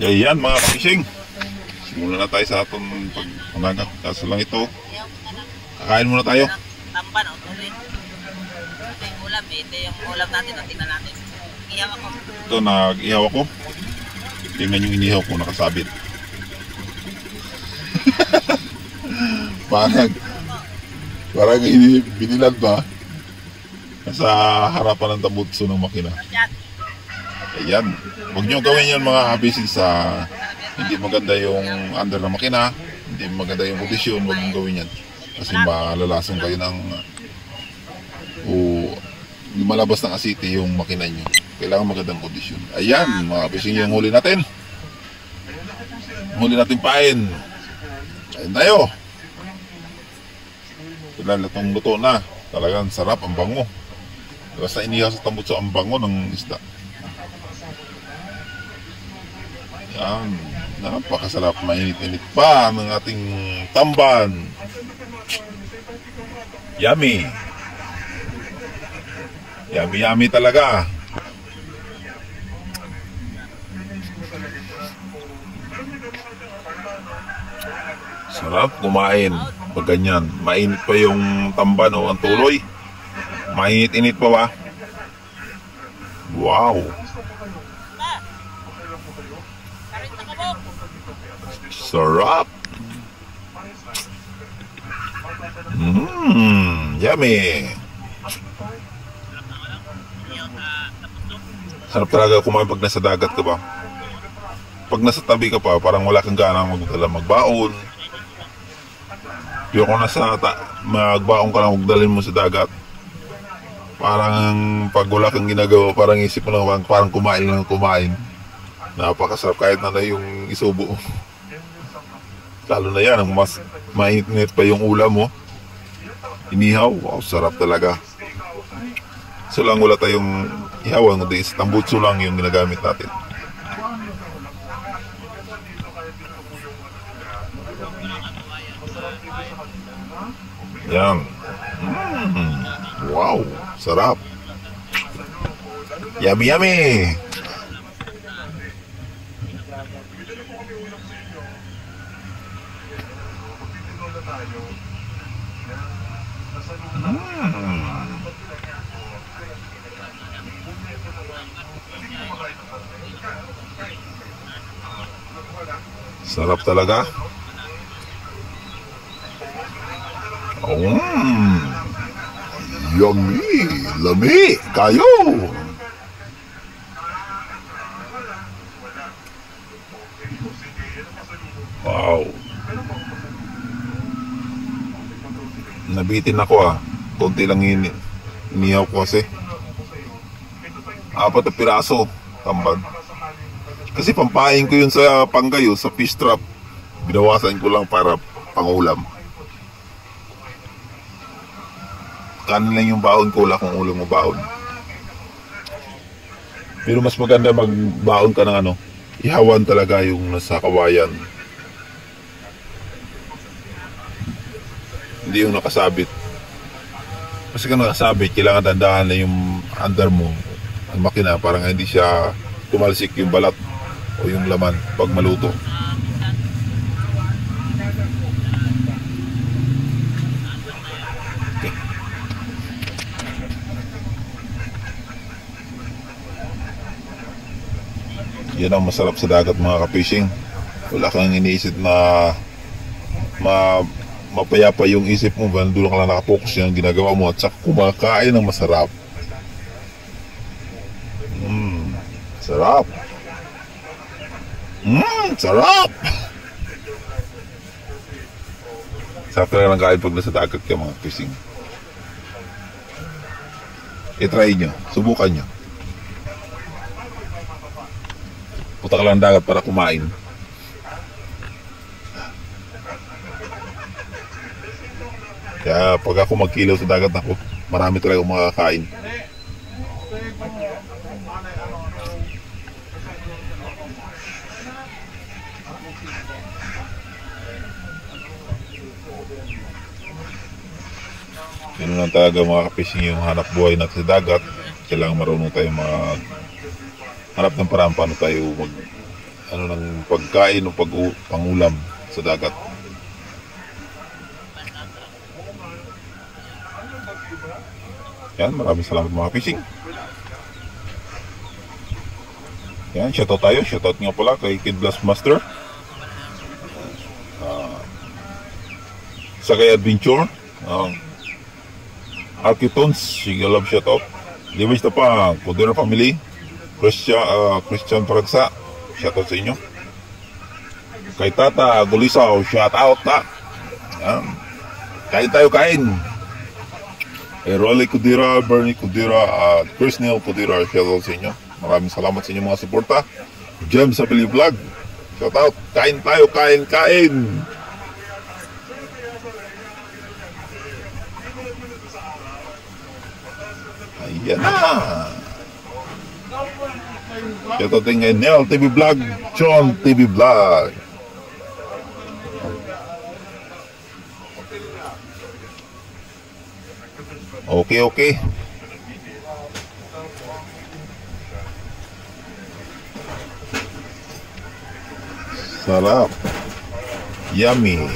Yan mga fishing. Simulan na tayo sa atong pagpanagat. Kaso lang ito, kakain muna tayo. Tamban o tuloy. Ito yung ulam eh. Ito yung ulam natin. Tingnan natin. Ihaw ako. Ito, nag-ihaw ako. Tingnan yung inihaw ko, nakasabit. Parang binilad ba? Nasa harapan ng tambutso ng makina. Ayan. Huwag nyo gawin yan mga kabisig sa hindi maganda yung under ng makina, hindi maganda yung kondisyon, huwag nyo gawin yan. Kasi malalasong kayo ng malabas ng asite yung makina nyo. Kailangan magandang kondisyon. Ayan mga kabisig yung huli natin. Huli natin pain. Kain tayo. Itong luto na. Talagang sarap, ang bango. Basta inihaw sa tambutso, ang bango ng isda. Yan, napakasarap, mainit-init pa ng ating tamban. Yummy. Yummy talaga. Sarap kumain pag ganyan. Mainit pa yung tamban o ang tuloy. Mainit-init pa ba? Wow. Sarap. Yummy. Sarap talaga kumain pag nasa dagat ka ba? Pag nasa tabi ka pa, parang wala kang gana magbaon. Yung kung nasa magbaon ka lang, magdalhin mo sa dagat. Parang pag wala kang ginagawa, parang isip mo lang, parang kumain lang kumain. Napakasarap kahit na yung isubo. Lalo na yan, ang mas mainit pa yung ulam mo. Inihaw, wow, sarap talaga. So lang wala tayong ihawan, kundi sa tambutso lang yung ginagamit natin. Yan. Wow, sarap. Yummy, yummy. Sarap talaga. Yummy, lami kayo. Wow. Nabitin ako konti lang inihaw ko kasi 4 na piraso tamban. Kasi pampain ko yun sa panggayo, sa fish trap. Binawasan ko lang para pangulam. Kanin lang yung baon ko, wala kung ulam mo baon. Pero mas maganda magbaon ka ng ihawan talaga yung nasa kawayan. Hindi yung nakasabit. Kasi kung nakasabit, kailangan dandahan na yung under mo, ang makina, parang hindi siya tumalsik yung balat o yung laman pag maluto. Okay. Yan ang masarap sa dagat mga ka-fishing. Wala kang iniisip na mapayapa yung isip mo, doon ka lang nakapokus yung ginagawa mo at saka kumakain ng masarap. Sarap. Sarap. Sarap talaga ng kain pag nasa dagat ka mga fishing. I-try nyo, subukan nyo. Punta ka lang dagat para kumain. Kaya pag ako magkilaw sa dagat ako, marami talaga makakain. Yun lang talaga mga ka-fishing yung hanap buhay natin sa dagat. Kailangan marunong tayo hanap ng paraan paano tayo ano ng pagkain o pangulam sa dagat. Yan, maraming salamat mga fishing. Yan, shoutout tayo. Shoutout nga pala kay Kid Blast Master. Sa kay Adventure. Arkitons, sige love shoutout. Liwis na pa, Kudera Family. Christian Paragsa, shoutout sa inyo. Kay Tata Gulisaw, shoutout ta. Yan. Kain tayo, kain. Kay Rolly Kudira, Bernie Kudira, at Chris Neil Kudira, shoutout sa inyo. Maraming salamat sa inyo mga suporta. James sa Billy Vlog, shoutout. Kain tayo, kain, kain. Ayan na. Shoutout din kay Nel TV Vlog, John TV Vlog. Okay. Sarap. Yummy.